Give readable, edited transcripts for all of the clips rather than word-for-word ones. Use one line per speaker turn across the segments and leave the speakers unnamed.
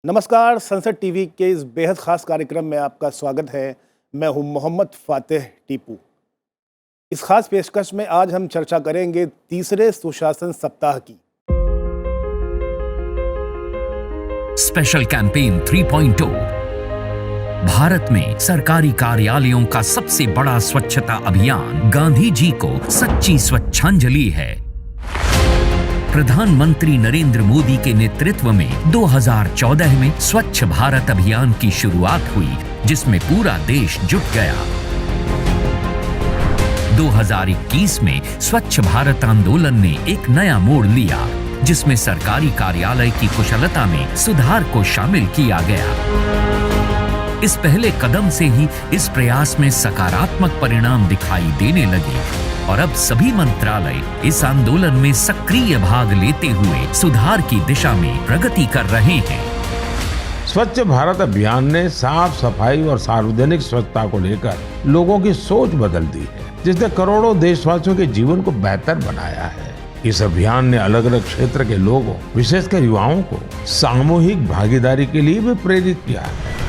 नमस्कार, संसद टीवी के इस बेहद ख़ास कार्यक्रम में आपका स्वागत है। मैं हूं मोहम्मद फातेह टीपू। इस खास पेशकश में आज हम चर्चा करेंगे तीसरे सुशासन सप्ताह की।
स्पेशल कैंपेन 3.0 भारत में सरकारी कार्यालयों का सबसे बड़ा स्वच्छता अभियान गांधी जी को सच्ची स्वच्छांजलि है। प्रधानमंत्री नरेंद्र मोदी के नेतृत्व में 2014 में स्वच्छ भारत अभियान की शुरुआत हुई, जिसमें पूरा देश जुट गया। 2021 में स्वच्छ भारत आंदोलन ने एक नया मोड़ लिया, जिसमें सरकारी कार्यालय की कुशलता में सुधार को शामिल किया गया। इस पहले कदम से ही इस प्रयास में सकारात्मक परिणाम दिखाई देने लगे और अब सभी मंत्रालय इस आंदोलन में सक्रिय भाग लेते हुए सुधार की दिशा में प्रगति कर रहे हैं।
स्वच्छ भारत अभियान ने साफ सफाई और सार्वजनिक स्वच्छता को लेकर लोगों की सोच बदल दी है, जिसने करोड़ों देशवासियों के जीवन को बेहतर बनाया है। इस अभियान ने अलग अलग क्षेत्र के लोगों, विशेषकर युवाओं को सामूहिक भागीदारी के लिए भी प्रेरित किया है।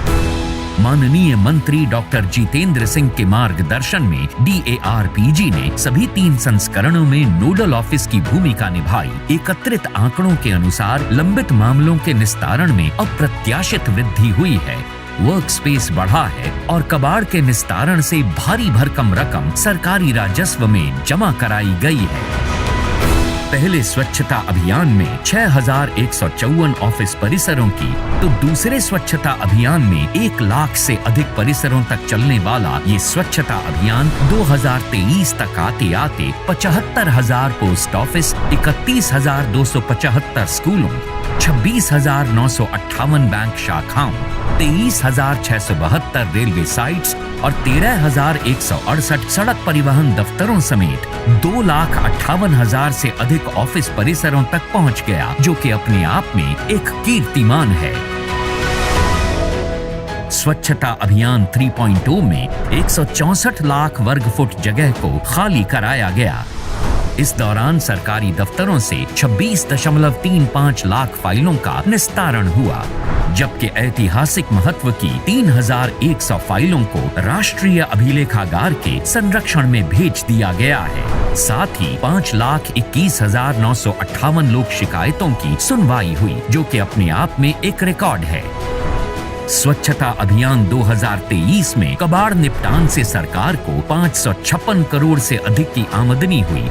माननीय मंत्री डॉक्टर जितेंद्र सिंह के मार्गदर्शन में DARPG ने सभी 3 संस्करणों में नोडल ऑफिस की भूमिका निभाई। एकत्रित आंकड़ों के अनुसार लंबित मामलों के निस्तारण में अप्रत्याशित वृद्धि हुई है, वर्क स्पेस बढ़ा है और कबाड़ के निस्तारण से भारी भरकम रकम सरकारी राजस्व में जमा कराई गई है। पहले स्वच्छता अभियान में 6154 ऑफिस परिसरों की, तो दूसरे स्वच्छता अभियान में 1 लाख से अधिक परिसरों तक चलने वाला ये स्वच्छता अभियान 2023 तक आते आते 75,000 पोस्ट ऑफिस, 31,275 स्कूलों, 26,958 बैंक शाखाओं, 23,672 रेलवे साइट्स और 13,168 सड़क परिवहन दफ्तरों समेत 2,58,000 से अधिक ऑफिस परिसरों तक पहुंच गया, जो कि अपने आप में एक कीर्तिमान है। स्वच्छता अभियान 3.0 में 164 लाख वर्ग फुट जगह को खाली कराया गया। इस दौरान सरकारी दफ्तरों से 26.35 लाख फाइलों का निस्तारण हुआ, जबकि ऐतिहासिक महत्व की 3,100 फाइलों को राष्ट्रीय अभिलेखागार के संरक्षण में भेज दिया गया है। साथ ही 5,21,958 लोक शिकायतों की सुनवाई हुई, जो कि अपने आप में एक रिकॉर्ड है। स्वच्छता अभियान 2023 में कबाड़ निपटान से सरकार को 556 करोड़ से अधिक की आमदनी हुई,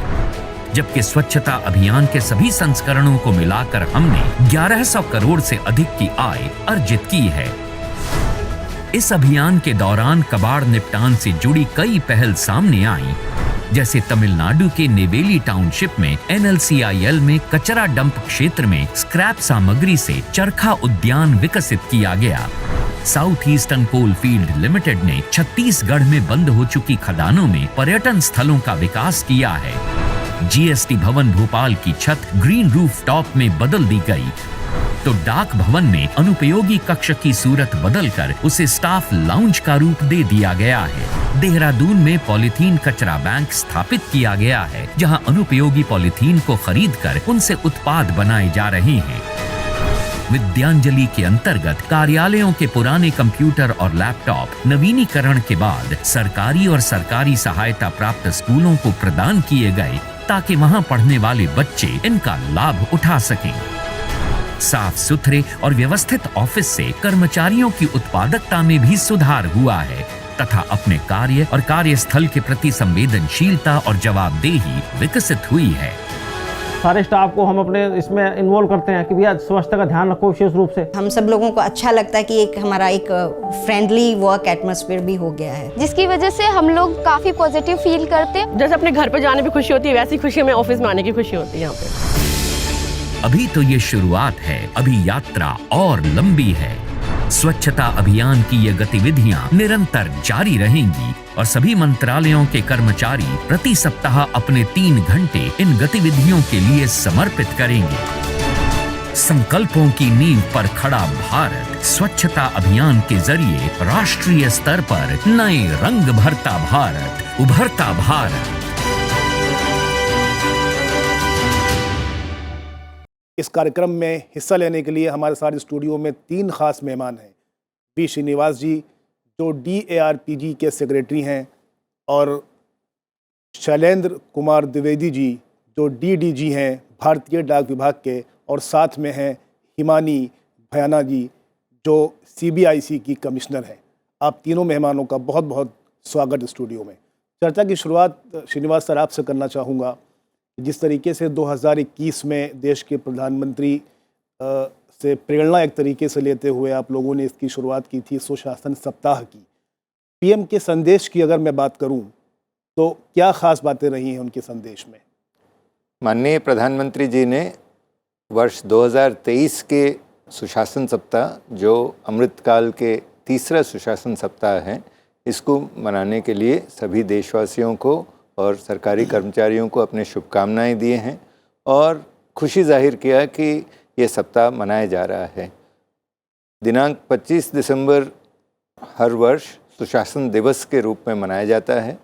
जबकि स्वच्छता अभियान के सभी संस्करणों को मिलाकर हमने 1100 करोड़ से अधिक की आय अर्जित की है। इस अभियान के दौरान कबाड़ निपटान से जुड़ी कई पहल सामने आई, जैसे तमिलनाडु के नेवेली टाउनशिप में NLCIL में कचरा डंप क्षेत्र में स्क्रैप सामग्री से चरखा उद्यान विकसित किया गया। South eastern coal field limited ने छत्तीसगढ़ में बंद हो चुकी खदानों में पर्यटन स्थलों का विकास किया है। GST भवन भोपाल की छत ग्रीन रूफ टॉप में बदल दी गई, तो डाक भवन में अनुपयोगी कक्ष की सूरत बदलकर उसे स्टाफ लाउंज का रूप दे दिया गया है। देहरादून में पॉलीथीन कचरा बैंक स्थापित किया गया है, जहां अनुपयोगी पॉलीथीन को खरीदकर उनसे उत्पाद बनाए जा रहे हैं। विद्यांजलि के अंतर्गत कार्यालयों के पुराने कंप्यूटर और लैपटॉप नवीनीकरण के बाद सरकारी और सरकारी सहायता प्राप्त स्कूलों को प्रदान किए गए, ताकि वहां पढ़ने वाले बच्चे इनका लाभ उठा सकें। साफ सुथरे और व्यवस्थित ऑफिस से कर्मचारियों की उत्पादकता में भी सुधार हुआ है तथा अपने कार्य और कार्यस्थल के प्रति संवेदनशीलता और जवाबदेही विकसित हुई है।
सारे स्टाफ को हम अपने इसमें इन्वॉल्व करते हैं कि भैया स्वच्छता का ध्यान रखो विशेष रूप से।
हम सब लोगों को अच्छा लगता है कि हमारा एक फ्रेंडली वर्क एटमॉस्फेयर भी हो गया है,
जिसकी वजह से हम लोग काफी पॉजिटिव फील करते हैं।
जैसे अपने घर पे जाने में खुशी होती है, वैसी खुशी हमें ऑफिस में आने की खुशी होती है यहाँ पे।
अभी तो ये शुरुआत है, अभी यात्रा और लंबी है। स्वच्छता अभियान की ये गतिविधियां निरंतर जारी रहेंगी और सभी मंत्रालयों के कर्मचारी प्रति सप्ताह अपने 3 घंटे इन गतिविधियों के लिए समर्पित करेंगे। संकल्पों की नींव पर खड़ा भारत स्वच्छता अभियान के जरिए राष्ट्रीय स्तर पर नए रंग भरता भारत, उभरता भारत।
इस कार्यक्रम में हिस्सा लेने के लिए हमारे साथ स्टूडियो में 3 खास मेहमान हैं। पी श्रीनिवास जी जो DARPG के सेक्रेटरी हैं, और शैलेंद्र कुमार द्विवेदी जी जो DDG हैं भारतीय डाक विभाग के, और साथ में हैं हिमानी भयाना जी जो CBIC की कमिश्नर हैं। आप तीनों मेहमानों का बहुत बहुत स्वागत स्टूडियो में। चर्चा की शुरुआत श्रीनिवास सर आपसे करना चाहूँगा। जिस तरीके से 2021 में देश के प्रधानमंत्री से प्रेरणा एक तरीके से लेते हुए आप लोगों ने इसकी शुरुआत की थी सुशासन सप्ताह की, PM के संदेश की अगर मैं बात करूं तो क्या खास बातें रही हैं उनके संदेश में?
माननीय प्रधानमंत्री जी ने वर्ष 2023 के सुशासन सप्ताह, जो अमृतकाल के तीसरा सुशासन सप्ताह है, इसको मनाने के लिए सभी देशवासियों को और सरकारी कर्मचारियों को अपने शुभकामनाएं दिए हैं और खुशी जाहिर किया कि ये सप्ताह मनाया जा रहा है। दिनांक 25 दिसंबर हर वर्ष सुशासन दिवस के रूप में मनाया जाता है।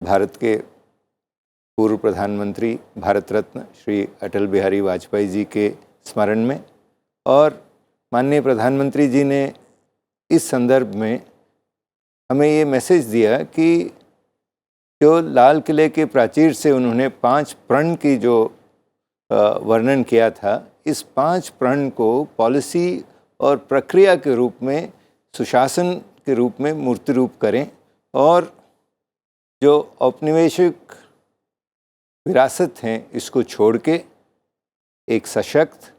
भारत के पूर्व प्रधानमंत्री भारत रत्न श्री अटल बिहारी वाजपेयी जी के स्मरण में, और माननीय प्रधानमंत्री जी ने इस संदर्भ में हमें ये मैसेज दिया कि जो लाल किले के प्राचीर से उन्होंने 5 प्रण की जो वर्णन किया था, इस 5 प्रण को पॉलिसी और प्रक्रिया के रूप में, सुशासन के रूप में मूर्ति रूप करें और जो औपनिवेशिक विरासत हैं इसको छोड़ के एक सशक्त,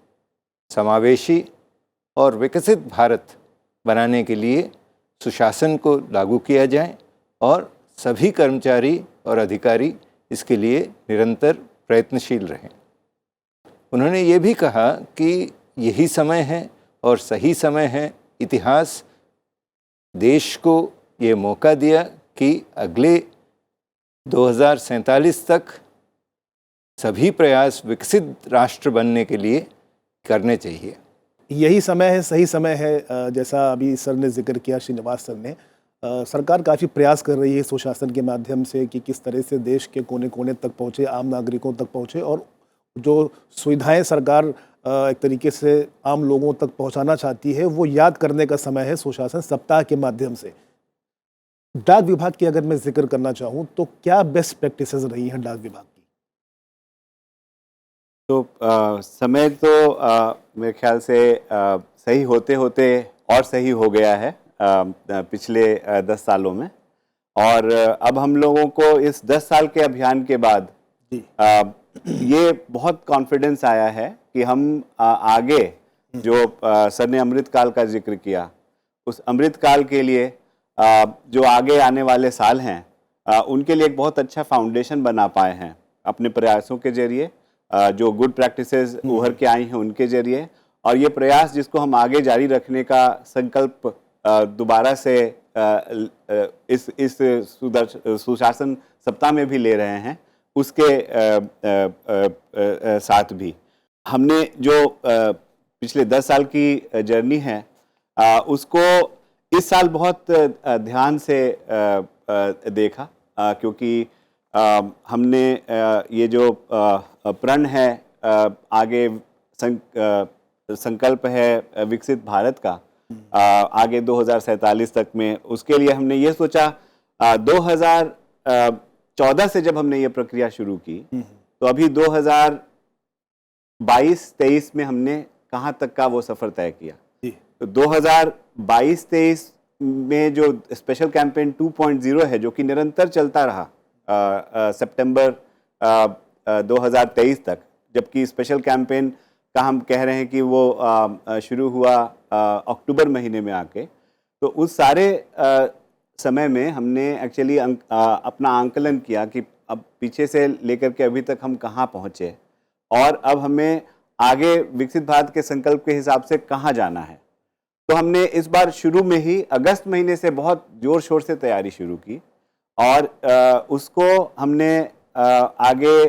समावेशी और विकसित भारत बनाने के लिए सुशासन को लागू किया जाए और सभी कर्मचारी और अधिकारी इसके लिए निरंतर प्रयत्नशील रहें। उन्होंने ये भी कहा कि यही समय है और सही समय है, इतिहास देश को ये मौका दिया कि अगले 2047 तक सभी प्रयास विकसित राष्ट्र बनने के लिए करने चाहिए।
यही समय है, सही समय है। जैसा अभी सर ने जिक्र किया, श्रीनिवास सर ने, सरकार काफ़ी प्रयास कर रही है सुशासन के माध्यम से कि किस तरह से देश के कोने कोने तक पहुँचे, आम नागरिकों तक पहुँचे, और जो सुविधाएं सरकार एक तरीके से आम लोगों तक पहुंचाना चाहती है वो याद करने का समय है सुशासन सप्ताह के माध्यम से। डाक विभाग की अगर मैं जिक्र करना चाहूँ तो क्या बेस्ट प्रैक्टिसेस रही हैं डाक विभाग की?
तो समय तो मेरे ख्याल से सही होते होते और सही हो गया है पिछले 10 सालों में, और अब हम लोगों को इस 10 साल के अभियान के बाद ये बहुत कॉन्फिडेंस आया है कि हम आगे जो सर ने अमृतकाल का जिक्र किया, उस अमृतकाल के लिए जो आगे आने वाले साल हैं उनके लिए एक बहुत अच्छा फाउंडेशन बना पाए हैं अपने प्रयासों के जरिए, जो गुड प्रैक्टिसेस उभर के आई हैं उनके जरिए, और ये प्रयास जिसको हम आगे जारी रखने का संकल्प दोबारा से इस सुशासन सप्ताह में भी ले रहे हैं, उसके साथ भी हमने जो पिछले 10 साल की जर्नी है उसको इस साल बहुत ध्यान से देखा, क्योंकि हमने ये जो प्रण है, आगे संकल्प है विकसित भारत का, आगे 2047 तक में, उसके लिए हमने ये सोचा 2014 से जब हमने ये प्रक्रिया शुरू की तो अभी 2022-23 में हमने कहाँ तक का वो सफ़र तय किया। तो 2022-23 में जो स्पेशल कैंपेन 2.0 है, जो कि निरंतर चलता रहा सितंबर 2023 तक, जबकि स्पेशल कैंपेन का हम कह रहे हैं कि वो शुरू हुआ अक्टूबर महीने में आके, तो उस सारे समय में हमने एक्चुअली अपना आंकलन किया कि अब पीछे से लेकर के अभी तक हम कहाँ पहुँचे और अब हमें आगे विकसित भारत के संकल्प के हिसाब से कहाँ जाना है। तो हमने इस बार शुरू में ही अगस्त महीने से बहुत जोर शोर से तैयारी शुरू की और उसको हमने आगे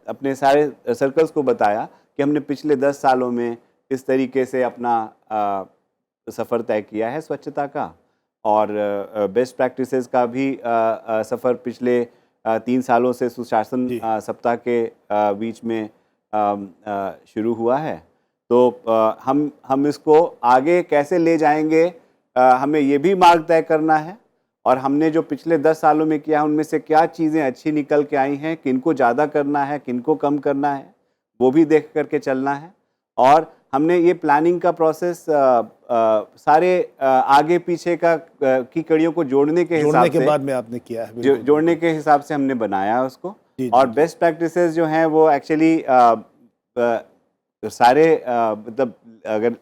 अपने सारे सर्कल्स को बताया कि हमने पिछले 10 सालों में इस तरीके से अपना सफ़र तय किया है स्वच्छता का, और बेस्ट प्रैक्टिसेस का भी सफ़र पिछले 3 सालों से सुशासन सप्ताह के बीच में शुरू हुआ है। तो हम इसको आगे कैसे ले जाएंगे, हमें ये भी मार्ग तय करना है। और हमने जो पिछले 10 सालों में किया उनमें से क्या चीज़ें अच्छी निकल के आई हैं, किनको ज़्यादा करना है, किनको कम करना है, वो भी देख करके चलना है। और हमने ये प्लानिंग का प्रोसेस सारे आगे पीछे की कड़ियों को जोड़ने के हिसाब से
बाद में आपने किया है,
जोड़ने के हिसाब से हमने बनाया है उसको।
जी,
और
जी,
बेस्ट प्रैक्टिसेस जो हैं वो एक्चुअली सारे मतलब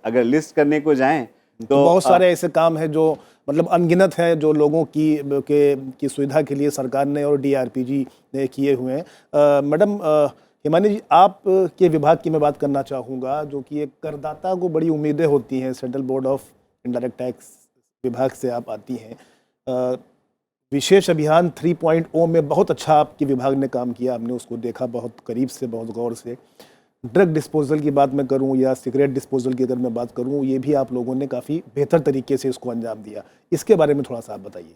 अगर लिस्ट करने को जाएं
तो बहुत सारे ऐसे काम हैं जो मतलब अनगिनत है, जो लोगों की सुविधा के लिए सरकार ने और DRPG ने किए हुए हैं। मैडम हिमानी जी, आप के विभाग की मैं बात करना चाहूँगा, जो कि एक करदाता को बड़ी उम्मीदें होती हैं। Central board of indirect tax विभाग से आप आती हैं। विशेष अभियान 3.0 में बहुत अच्छा आपके विभाग ने काम किया, हमने उसको देखा बहुत करीब से, बहुत गौर से। ड्रग डिस्पोजल की बात मैं करूं या सिगरेट डिस्पोजल की अगर मैं बात करूं, ये भी आप लोगों ने काफ़ी बेहतर तरीके से इसको अंजाम दिया। इसके बारे में थोड़ा सा आप बताइए।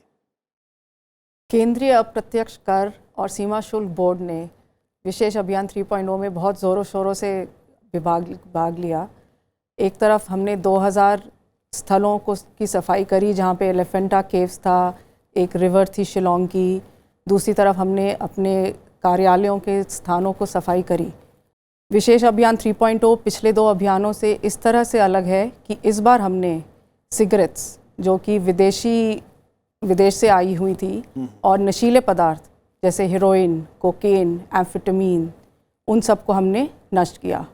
केंद्रीय अप्रत्यक्ष कर और सीमा शुल्क बोर्ड ने विशेष अभियान 3.0 में बहुत ज़ोरों शोरों से भाग लिया। एक तरफ हमने 2000 स्थलों की सफाई करी जहाँ पे एलिफेंटा केव्स था, एक रिवर थी शिलोंग की। दूसरी तरफ हमने अपने कार्यालयों के स्थानों को सफाई करी। विशेष अभियान 3.0 पिछले 2 अभियानों से इस तरह से अलग है कि इस बार हमने सिगरेट्स, जो कि विदेश से आई हुई थी, और नशीले पदार्थ जैसे हेरोइन, कोकेन, एम्फेटामीन, उन सब को हमने नष्ट किया।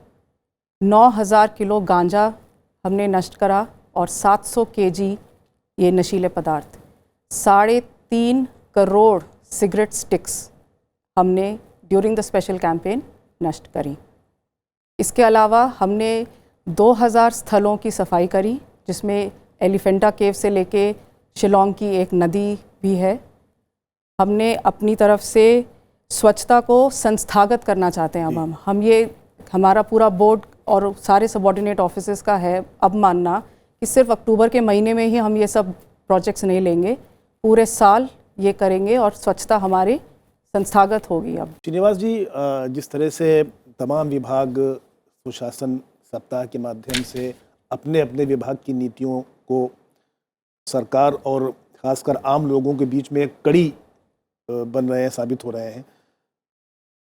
9000 किलो गांजा हमने नष्ट करा और 700 kg ये नशीले पदार्थ। 3.5 करोड़ सिगरेट स्टिक्स हमने ड्यूरिंग द स्पेशल कैंपेन नष्ट करी। इसके अलावा हमने 2000 स्थलों की सफाई करी, जिसमें एलिफेंटा केव से लेके शिलोंग की एक नदी भी है। हमने अपनी तरफ से स्वच्छता को संस्थागत करना चाहते हैं। अब हम ये हमारा पूरा बोर्ड और सारे सबऑर्डिनेट ऑफिसेस का है अब मानना कि सिर्फ अक्टूबर के महीने में ही हम ये सब प्रोजेक्ट्स नहीं लेंगे, पूरे साल ये करेंगे और स्वच्छता हमारी संस्थागत होगी। अब
श्रीनिवास जी, जिस तरह से तमाम विभाग सुशासन सप्ताह के माध्यम से अपने अपने विभाग की नीतियों को सरकार और खासकर आम लोगों के बीच में एक कड़ी बन रहे हैं, साबित हो रहे हैं।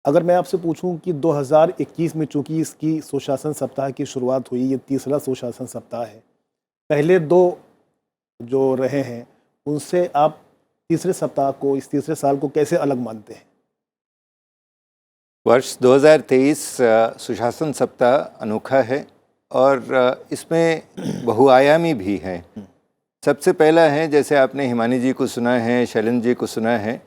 अगर मैं आपसे पूछूं कि 2021 में चूंकि इसकी सुशासन सप्ताह की शुरुआत हुई, ये तीसरा सुशासन सप्ताह है, पहले 2 जो रहे हैं उनसे आप तीसरे सप्ताह को, इस तीसरे साल को कैसे अलग मानते हैं?
वर्ष 2023 सुशासन सप्ताह अनोखा है और इसमें बहुआयामी भी है। सबसे पहला है, जैसे आपने हिमानी जी को सुना है, शैलन जी को सुना है,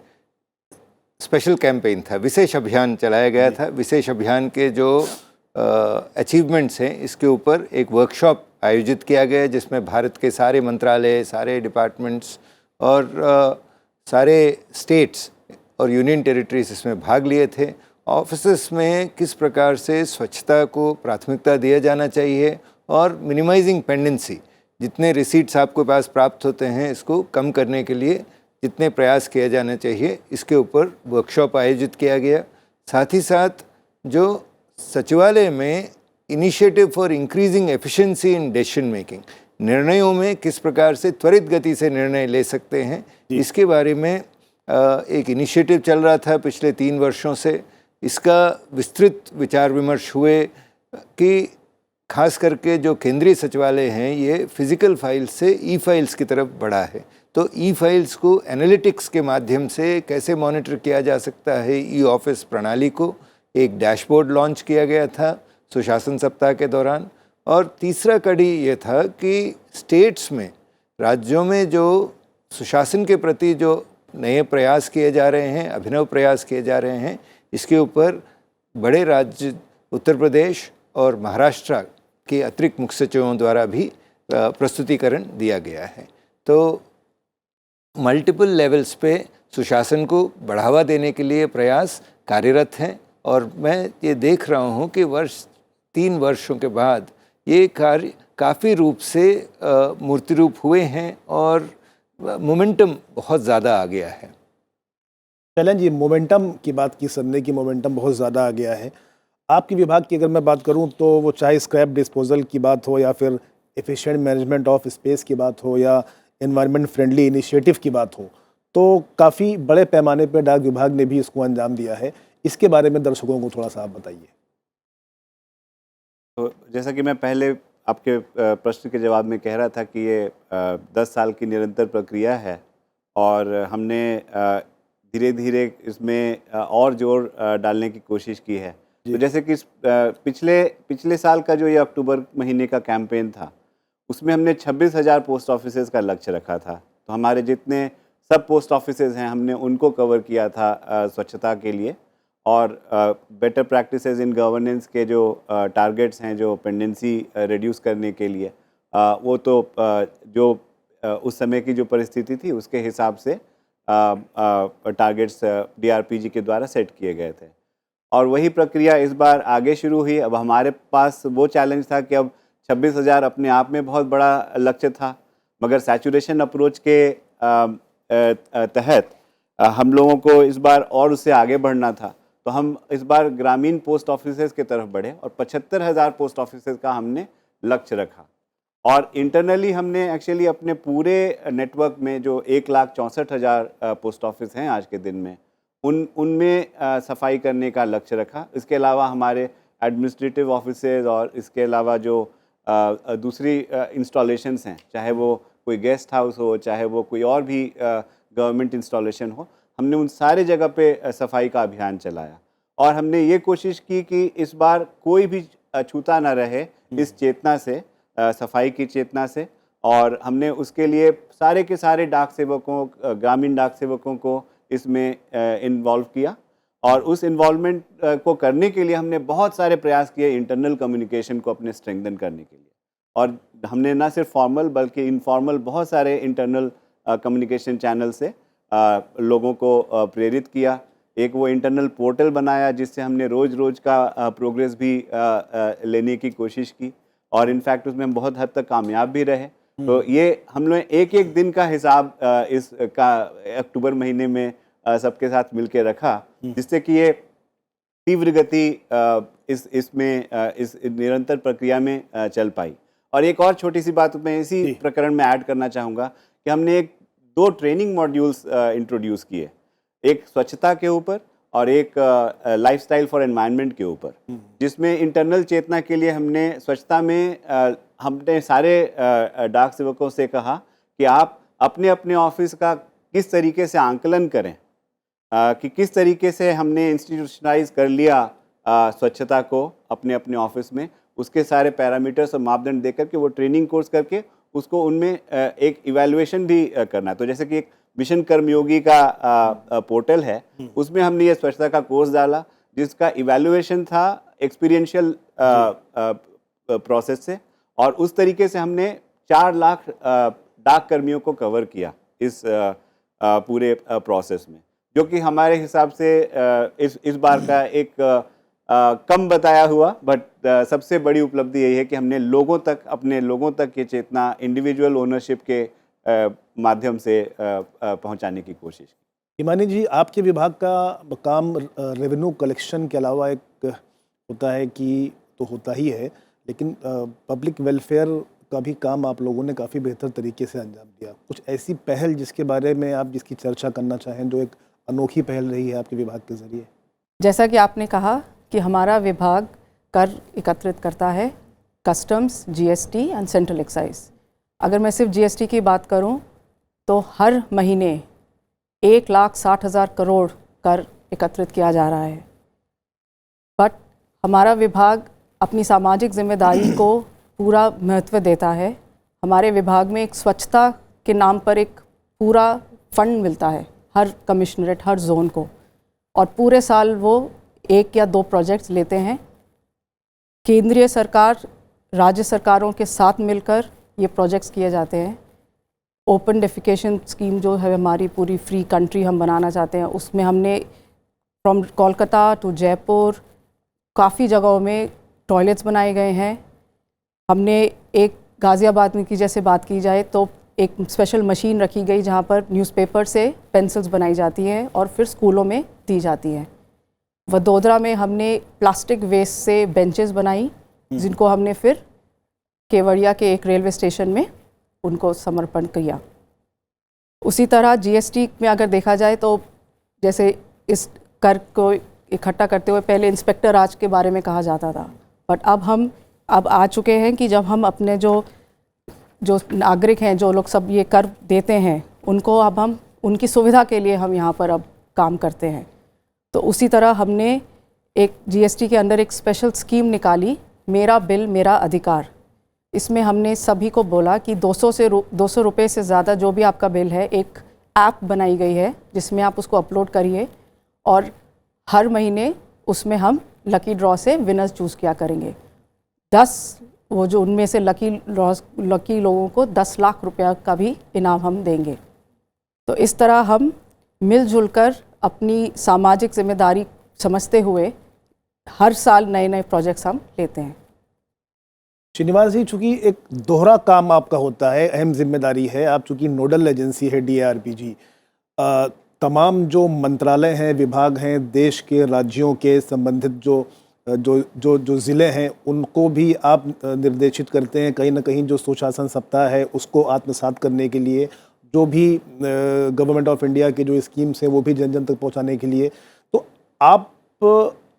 स्पेशल कैंपेन था, विशेष अभियान चलाया गया था। विशेष अभियान के जो अचीवमेंट्स हैं, इसके ऊपर एक वर्कशॉप आयोजित किया गया, जिसमें भारत के सारे मंत्रालय, सारे डिपार्टमेंट्स और सारे स्टेट्स और यूनियन टेरिटरीज इसमें भाग लिए थे। ऑफिसेस में किस प्रकार से स्वच्छता को प्राथमिकता दिया जाना चाहिए और मिनिमाइजिंग पेंडेंसी, जितने रिसीट्स आपके पास प्राप्त होते हैं इसको कम करने के लिए जितने प्रयास किया जाना चाहिए, इसके ऊपर वर्कशॉप आयोजित किया गया। साथ ही साथ जो सचिवालय में initiative for increasing efficiency in decision making, निर्णयों में किस प्रकार से त्वरित गति से निर्णय ले सकते हैं, इसके बारे में एक इनिशिएटिव चल रहा था पिछले 3 वर्षों से। इसका विस्तृत विचार विमर्श हुए कि खास करके जो केंद्रीय सचिवालय हैं, ये फिजिकल फाइल्स से ई फाइल्स की तरफ बढ़ा है, तो ई फाइल्स को एनालिटिक्स के माध्यम से कैसे मॉनिटर किया जा सकता है। ई ऑफिस प्रणाली को एक डैशबोर्ड लॉन्च किया गया था सुशासन सप्ताह के दौरान। और तीसरा कड़ी ये था कि स्टेट्स में, राज्यों में जो सुशासन के प्रति जो नए प्रयास किए जा रहे हैं, अभिनव प्रयास किए जा रहे हैं, इसके ऊपर बड़े राज्य उत्तर प्रदेश और महाराष्ट्र के अतिरिक्त मुख्य सचिवों द्वारा भी प्रस्तुतिकरण दिया गया है। तो मल्टीपल लेवल्स पे सुशासन को बढ़ावा देने के लिए प्रयास कार्यरत हैं और मैं ये देख रहा हूँ कि 3 वर्षों के बाद ये कार्य काफ़ी रूप से मूर्ति रूप हुए हैं और मोमेंटम बहुत ज़्यादा आ गया है।
चलें जी, मोमेंटम की बात की सबने की, मोमेंटम बहुत ज़्यादा आ गया है। आपके विभाग की अगर मैं बात करूं तो वो चाहे स्क्रैप डिस्पोजल की बात हो या फिर एफिशिएंट मैनेजमेंट ऑफ स्पेस की बात हो या एनवायरनमेंट फ्रेंडली इनिशिएटिव की बात हो, तो काफ़ी बड़े पैमाने पर डाक विभाग ने भी इसको अंजाम दिया है। इसके बारे में दर्शकों को थोड़ा सा आप बताइए।
तो जैसा कि मैं पहले आपके प्रश्न के जवाब में कह रहा था कि ये 10 साल की निरंतर प्रक्रिया है और हमने धीरे धीरे इसमें और जोर डालने की कोशिश की है। तो जैसे कि पिछले साल का जो ये अक्टूबर महीने का कैंपेन था, उसमें हमने 26,000 पोस्ट ऑफिसेज़ का लक्ष्य रखा था। तो हमारे जितने सब पोस्ट ऑफिसेज़ हैं हमने उनको कवर किया था स्वच्छता के लिए, और बेटर प्रैक्टिसेस इन गवर्नेंस के जो टारगेट्स हैं, जो पेंडेंसी रिड्यूस करने के लिए, वो तो जो उस समय की जो परिस्थिति थी उसके हिसाब से टारगेट्स DRPG के द्वारा सेट किए गए थे। और वही प्रक्रिया इस बार आगे शुरू हुई। अब हमारे पास वो चैलेंज था कि अब 26,000 अपने आप में बहुत बड़ा लक्ष्य था, मगर सैचुरेशन अप्रोच के तहत हम लोगों को इस बार और उससे आगे बढ़ना था। तो हम इस बार ग्रामीण पोस्ट ऑफिसेज़ की तरफ बढ़े और 75,000 पोस्ट ऑफिसेज़ का हमने लक्ष्य रखा। और इंटरनली हमने एक्चुअली अपने पूरे नेटवर्क में जो 1,64,000 पोस्ट ऑफिस हैं आज के दिन में, उनमें सफाई करने का लक्ष्य रखा। इसके अलावा हमारे एडमिनिस्ट्रेटिव ऑफिसेज और इसके अलावा जो दूसरी इंस्टॉलेशंस हैं, चाहे वो कोई गेस्ट हाउस हो, चाहे वो कोई और भी गवर्नमेंट इंस्टॉलेशन हो, हमने उन सारे जगह पे सफाई का अभियान चलाया। और हमने ये कोशिश की कि इस बार कोई भी अछूता ना रहे इस चेतना से, सफाई की चेतना से। और हमने उसके लिए सारे के सारे डाक सेवकों, ग्रामीण डाक सेवकों को इसमें इन्वॉल्व किया। और उस इन्वॉल्वमेंट को करने के लिए हमने बहुत सारे प्रयास किए इंटरनल कम्युनिकेशन को अपने स्ट्रेंथन करने के लिए। और हमने ना सिर्फ फॉर्मल बल्कि इनफॉर्मल बहुत सारे इंटरनल कम्युनिकेशन चैनल से लोगों को प्रेरित किया। एक वो इंटरनल पोर्टल बनाया जिससे हमने रोज़ का प्रोग्रेस भी लेने की कोशिश की, और इनफैक्ट उसमें हम बहुत हद तक कामयाब भी रहे। तो ये हम लोग एक दिन का हिसाब इसका अक्टूबर महीने में सबके साथ मिलके रखा, जिससे कि ये तीव्र गति इस निरंतर प्रक्रिया में चल पाई। और एक और छोटी सी बात मैं इसी प्रकरण में ऐड करना चाहूँगा कि हमने 2 ट्रेनिंग मॉड्यूल्स इंट्रोड्यूस किए, एक स्वच्छता के ऊपर और एक लाइफस्टाइल फॉर एनवायरनमेंट के ऊपर, जिसमें इंटरनल चेतना के लिए हमने स्वच्छता में हमने सारे डाक सेवकों से कहा कि आप अपने अपने ऑफिस का किस तरीके से आंकलन करें, कि किस तरीके से हमने इंस्टीट्यूशनलाइज कर लिया स्वच्छता को अपने अपने ऑफिस में, उसके सारे पैरामीटर्स और मापदंड देकर के वो ट्रेनिंग कोर्स करके उसको उनमें एक इवैल्यूएशन भी करना है। तो जैसे कि एक मिशन कर्मयोगी का पोर्टल है, उसमें हमने ये स्वच्छता का कोर्स डाला जिसका इवैल्यूएशन था एक्सपीरियंशियल प्रोसेस से, और उस तरीके से हमने 4 लाख डाक कर्मियों को कवर किया इस पूरे प्रोसेस में, जो कि हमारे हिसाब से इस बार का एक कम बताया हुआ बट सबसे बड़ी उपलब्धि यही है कि हमने अपने लोगों तक ये चेतना इंडिविजुअल ओनरशिप के माध्यम से पहुंचाने की कोशिश की।
हिमानी जी, आपके विभाग का काम रेवेन्यू कलेक्शन के अलावा एक होता है कि तो होता ही है, लेकिन पब्लिक वेलफेयर का भी काम आप लोगों ने काफ़ी बेहतर तरीके से अंजाम दिया। कुछ ऐसी पहल जिसके बारे में आप जिसकी चर्चा करना चाहें, जो एक अनोखी पहल रही है आपके विभाग के ज़रिए?
जैसा कि आपने कहा कि हमारा विभाग कर एकत्रित करता है, customs, GST and central excise. अगर मैं सिर्फ GST की बात करूं तो हर महीने 1,60,000 करोड़ कर एकत्रित किया जा रहा है। बट हमारा विभाग अपनी सामाजिक जिम्मेदारी को पूरा महत्व देता है। हमारे विभाग में एक स्वच्छता के नाम पर एक पूरा फंड मिलता है हर कमिश्नरेट, हर जोन को, और पूरे साल वो 1 या 2 प्रोजेक्ट्स लेते हैं। केंद्रीय सरकार, राज्य सरकारों के साथ मिलकर ये प्रोजेक्ट्स किए जाते हैं। ओपन डेफिकेशन स्कीम जो है हमारी पूरी फ्री कंट्री हम बनाना चाहते हैं, उसमें हमने फ्रॉम कोलकाता टू जयपुर काफ़ी जगहों में टॉयलेट्स बनाए गए हैं। हमने एक गाज़ियाबाद में की जैसे बात की जाए तो एक स्पेशल मशीन रखी गई जहाँ पर न्यूज़पेपर से पेंसिल्स बनाई जाती हैं और फिर स्कूलों में दी जाती हैं। वडोदरा में हमने प्लास्टिक वेस्ट से बेंचेस बनाई, जिनको हमने फिर केवड़िया के एक रेलवे स्टेशन में उनको समर्पण किया। उसी तरह जीएसटी में अगर देखा जाए तो जैसे इस कर को इकट्ठा करते हुए पहले इंस्पेक्टर राज के बारे में कहा जाता था, बट अब आ चुके हैं कि जब हम अपने जो नागरिक हैं, जो लोग सब ये कर देते हैं, उनको अब हम उनकी सुविधा के लिए हम यहाँ पर अब काम करते हैं। तो उसी तरह हमने एक जीएसटी के अंदर एक स्पेशल स्कीम निकाली, मेरा बिल मेरा अधिकार। इसमें हमने सभी को बोला कि 200 रुपये से ज़्यादा जो भी आपका बिल है, एक ऐप बनाई गई है जिसमें आप उसको अपलोड करिए और हर महीने उसमें हम लकी ड्रॉ से विनर्स चूज़ किया करेंगे। 10 वो जो उनमें से लकी लोगों को 10 लाख रुपया का भी इनाम हम देंगे। तो इस तरह हम मिलजुल कर अपनी सामाजिक जिम्मेदारी समझते हुए हर साल नए नए प्रोजेक्ट्स हम लेते हैं।
श्रीनिवास जी, चूंकि एक दोहरा काम आपका होता है, अहम जिम्मेदारी है, आप चूंकि नोडल एजेंसी है डीआरपीजी, तमाम जो मंत्रालय हैं, विभाग हैं, देश के राज्यों के संबंधित जो ज़िले हैं, उनको भी आप निर्देशित करते हैं कहीं ना कहीं जो सुशासन सप्ताह है उसको आत्मसात करने के लिए, जो भी गवर्नमेंट ऑफ इंडिया के जो स्कीम्स हैं वो भी जन जन तक पहुंचाने के लिए। तो आप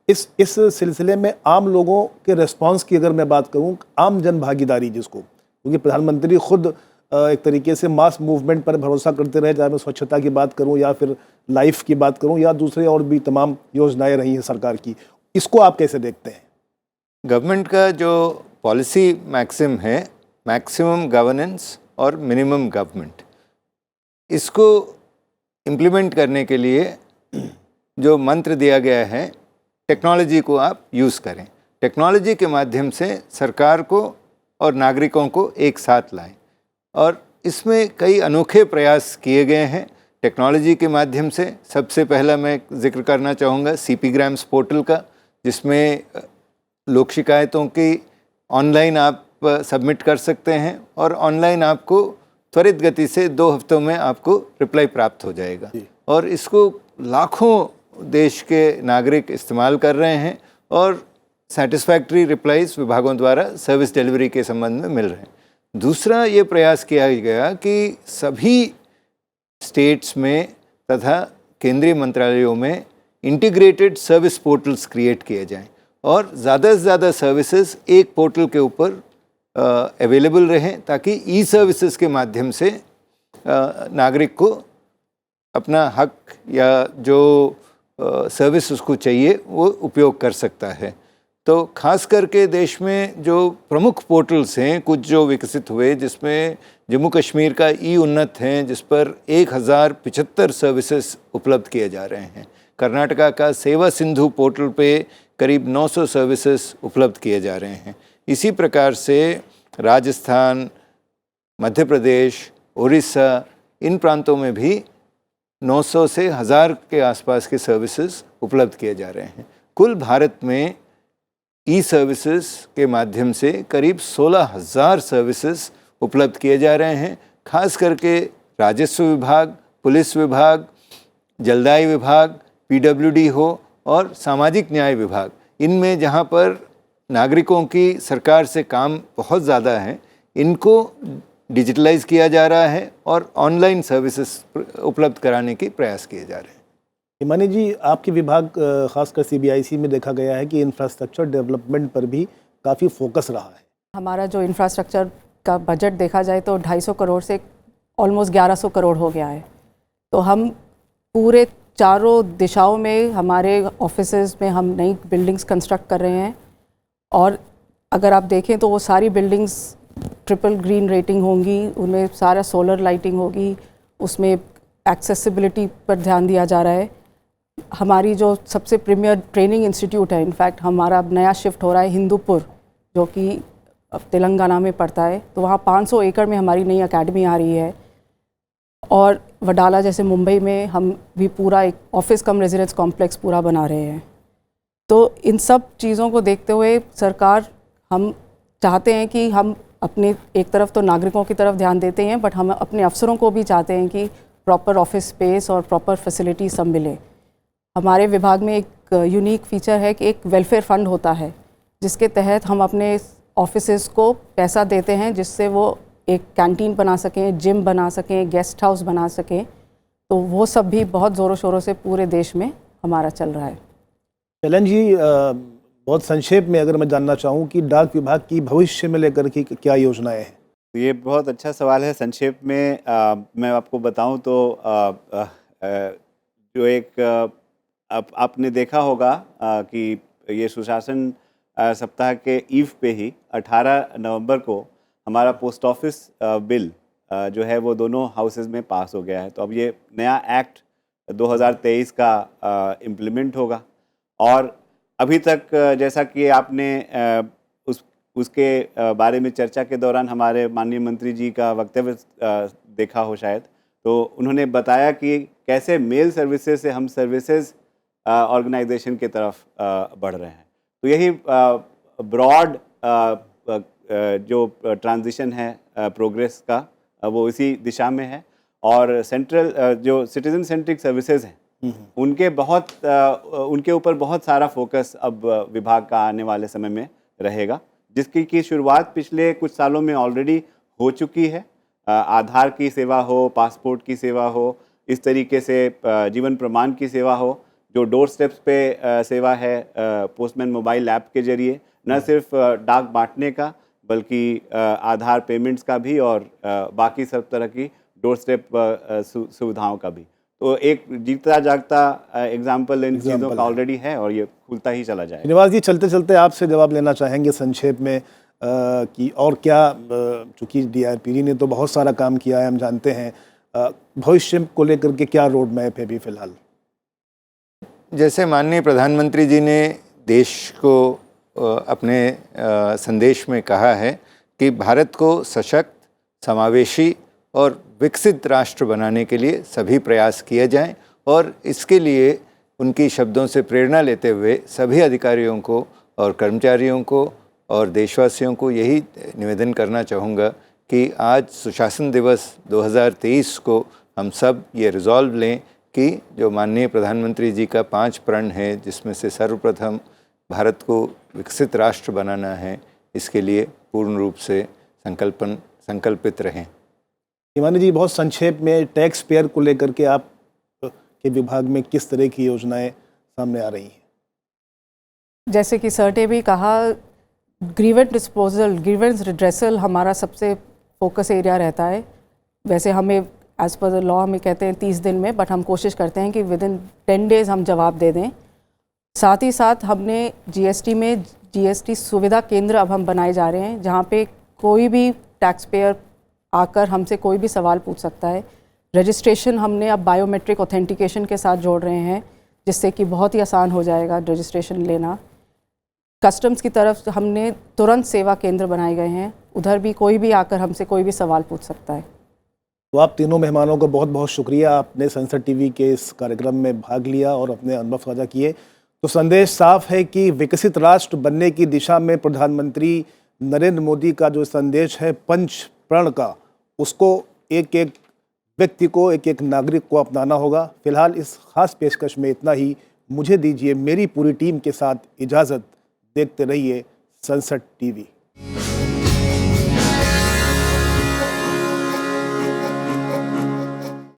इस सिलसिले में आम लोगों के रिस्पांस की अगर मैं बात करूं, आम जन भागीदारी जिसको, क्योंकि प्रधानमंत्री खुद एक तरीके से मास मूवमेंट पर भरोसा करते रहे, चाहे मैं स्वच्छता की बात करूं या फिर लाइफ की बात करूं या दूसरे और भी तमाम योजनाएं रही हैं सरकार की, इसको आप कैसे देखते हैं?
गवर्नमेंट का जो पॉलिसी मैक्सिम है, मैक्सिमम गवर्नेंस और मिनिमम गवर्नमेंट, इसको इम्प्लीमेंट करने के लिए जो मंत्र दिया गया है, टेक्नोलॉजी को आप यूज़ करें। टेक्नोलॉजी के माध्यम से सरकार को और नागरिकों को एक साथ लाएं, और इसमें कई अनोखे प्रयास किए गए हैं टेक्नोलॉजी के माध्यम से। सबसे पहला मैं जिक्र करना चाहूँगा सीपी ग्राम्स पोर्टल का, जिसमें लोक शिकायतों की ऑनलाइन आप सबमिट कर सकते हैं और ऑनलाइन आपको त्वरित गति से 2 हफ्तों में आपको रिप्लाई प्राप्त हो जाएगा। और इसको लाखों देश के नागरिक इस्तेमाल कर रहे हैं और सेटिस्फैक्ट्री रिप्लाईज विभागों द्वारा सर्विस डिलीवरी के संबंध में मिल रहे हैं। दूसरा ये प्रयास किया गया कि सभी स्टेट्स में तथा केंद्रीय मंत्रालयों में इंटीग्रेटेड सर्विस पोर्टल्स क्रिएट किए जाएं और ज़्यादा से ज़्यादा सर्विसेज एक पोर्टल के ऊपर अवेलेबल रहें, ताकि ई सर्विसेज के माध्यम से नागरिक को अपना हक या जो सर्विस उसको चाहिए वो उपयोग कर सकता है। तो खास करके देश में जो प्रमुख पोर्टल्स हैं कुछ जो विकसित हुए, जिसमें जम्मू कश्मीर का ई उन्नत है, जिस पर 1075 सर्विसेज उपलब्ध किए जा रहे हैं। कर्नाटका का सेवा सिंधु पोर्टल पे करीब 900 सर्विसेज उपलब्ध किए जा रहे हैं। इसी प्रकार से राजस्थान, मध्य प्रदेश, उड़ीसा, इन प्रांतों में भी 900 से 1000 के आसपास के सर्विसेज उपलब्ध किए जा रहे हैं। कुल भारत में ई सर्विसेज के माध्यम से करीब 16,000 सर्विसेज उपलब्ध किए जा रहे हैं। खास करके राजस्व विभाग, पुलिस विभाग, जलदाय विभाग, पीडब्ल्यूडी हो और सामाजिक न्याय विभाग, इनमें जहां पर नागरिकों की सरकार से काम बहुत ज़्यादा है, इनको डिजिटलाइज किया जा रहा है और ऑनलाइन सर्विसेज उपलब्ध कराने के प्रयास किए जा रहे हैं।
हिमानी जी, आपके विभाग खासकर सीबीआईसी में देखा गया है कि इंफ्रास्ट्रक्चर डेवलपमेंट पर भी काफ़ी फोकस रहा है।
हमारा जो इंफ्रास्ट्रक्चर का बजट देखा जाए तो 250 करोड़ से ऑलमोस्ट 1100 करोड़ हो गया है। तो हम पूरे चारों दिशाओं में हमारे ऑफिसेज में हम नई बिल्डिंग्स कंस्ट्रक्ट कर रहे हैं, और अगर आप देखें तो वो सारी बिल्डिंग्स ट्रिपल ग्रीन रेटिंग होंगी, उनमें सारा सोलर लाइटिंग होगी, उसमें एक्सेसिबिलिटी पर ध्यान दिया जा रहा है। हमारी जो सबसे प्रीमियर ट्रेनिंग इंस्टीट्यूट है, इनफैक्ट हमारा अब नया शिफ्ट हो रहा है हिंदूपुर, जो कि तेलंगाना में पड़ता है, तो वहाँ 500 एकड़ में हमारी नई एकेडमी आ रही है। और वडाला जैसे मुंबई में हम भी पूरा एक ऑफिस कम रेजिडेंस कॉम्प्लेक्स पूरा बना रहे हैं। तो इन सब चीज़ों को देखते हुए सरकार, हम चाहते हैं कि हम अपने एक तरफ तो नागरिकों की तरफ ध्यान देते हैं, बट हम अपने अफसरों को भी चाहते हैं कि प्रॉपर ऑफिस स्पेस और प्रॉपर फैसिलिटी सब मिले। हमारे विभाग में एक यूनिक फीचर है कि एक वेलफेयर फ़ंड होता है जिसके तहत हम अपने ऑफिसेज़ को पैसा देते हैं जिससे वो एक कैंटीन बना सकें, जिम बना सकें, गेस्ट हाउस बना सकें। तो वो सब भी बहुत ज़ोरों शोरों से पूरे देश में हमारा चल रहा है।
चलन जी, बहुत संक्षेप में अगर मैं जानना चाहूँ कि डाक विभाग की भविष्य में लेकर की क्या योजनाएं हैं?
ये बहुत अच्छा सवाल है। संक्षेप में मैं आपको बताऊं तो जो एक आपने देखा होगा कि ये सुशासन सप्ताह के ईव पे ही 18 नवंबर को हमारा पोस्ट ऑफिस बिल जो है वो दोनों हाउसेज में पास हो गया है। तो अब ये नया एक्ट 2023 का इम्प्लीमेंट होगा। और अभी तक जैसा कि आपने उसके बारे में चर्चा के दौरान हमारे माननीय मंत्री जी का वक्तव्य देखा हो शायद, तो उन्होंने बताया कि कैसे मेल सर्विसेज से हम सर्विसेज ऑर्गेनाइजेशन की तरफ बढ़ रहे हैं। तो यही ब्रॉड जो ट्रांजिशन है प्रोग्रेस का वो इसी दिशा में है। और सेंट्रल जो सिटीजन सेंट्रिक सर्विसेज हैं उनके ऊपर बहुत सारा फोकस अब विभाग का आने वाले समय में रहेगा, जिसकी शुरुआत पिछले कुछ सालों में ऑलरेडी हो चुकी है। आधार की सेवा हो, पासपोर्ट की सेवा हो, इस तरीके से जीवन प्रमाण की सेवा हो, जो डोर स्टेप्स पे सेवा है पोस्टमैन मोबाइल ऐप के जरिए, न सिर्फ डाक बांटने का बल्कि आधार पेमेंट्स का भी और बाकी सब तरह की डोर स्टेप सुविधाओं का भी। तो एक जीता जागता एग्जाम्पल इन चीज़ों का ऑलरेडी है और ये खुलता ही चला जाएगा।
निवास जी, चलते चलते आपसे जवाब लेना चाहेंगे संक्षेप में कि और क्या, चूँकि DRPD ने तो बहुत सारा काम किया है, हम जानते हैं, भविष्य को लेकर के क्या रोड मैप है अभी फिलहाल?
जैसे माननीय प्रधानमंत्री जी ने देश को अपने संदेश में कहा है कि भारत को सशक्त, समावेशी और विकसित राष्ट्र बनाने के लिए सभी प्रयास किए जाएं, और इसके लिए उनकी शब्दों से प्रेरणा लेते हुए सभी अधिकारियों को और कर्मचारियों को और देशवासियों को यही निवेदन करना चाहूँगा कि आज सुशासन दिवस 2023 को हम सब ये रिजॉल्व लें कि जो माननीय प्रधानमंत्री जी का 5 प्रण है, जिसमें से सर्वप्रथम भारत को विकसित राष्ट्र बनाना है, इसके लिए पूर्ण रूप से संकल्पित रहें।
हिमानी जी, बहुत संक्षेप में टैक्स पेयर को लेकर के आप के विभाग में किस तरह की योजनाएं सामने आ रही हैं?
जैसे कि सर ने भी कहा, ग्रीवेंस डिस्पोजल, ग्रीवेंस रिड्रेसल हमारा सबसे फोकस एरिया रहता है। वैसे हमें एज पर द लॉ हमें कहते हैं 30 दिन में, बट हम कोशिश करते हैं कि विदिन 10 डेज़ हम जवाब दे दें। साथ ही साथ हमने GST में GST सुविधा केंद्र अब हम बनाए जा रहे हैं, जहाँ पे कोई भी टैक्स पेयर आकर हमसे कोई भी सवाल पूछ सकता है। रजिस्ट्रेशन हमने अब बायोमेट्रिक ऑथेंटिकेशन के साथ जोड़ रहे हैं, जिससे कि बहुत ही आसान हो जाएगा रजिस्ट्रेशन लेना। कस्टम्स की तरफ हमने तुरंत सेवा केंद्र बनाए गए हैं, उधर भी कोई भी आकर हमसे कोई भी सवाल पूछ सकता है।
तो आप तीनों मेहमानों का बहुत बहुत शुक्रिया, आपने संसद TV के इस कार्यक्रम में भाग लिया और अपने अनुभव साझा किए। तो संदेश साफ है कि विकसित राष्ट्र बनने की दिशा में प्रधानमंत्री नरेंद्र मोदी का जो संदेश है पंच प्रण का, उसको एक एक व्यक्ति को, एक एक नागरिक को अपनाना होगा। फिलहाल इस खास पेशकश में इतना ही। मुझे दीजिए मेरी पूरी टीम के साथ इजाज़त। देखते रहिए संसद TV।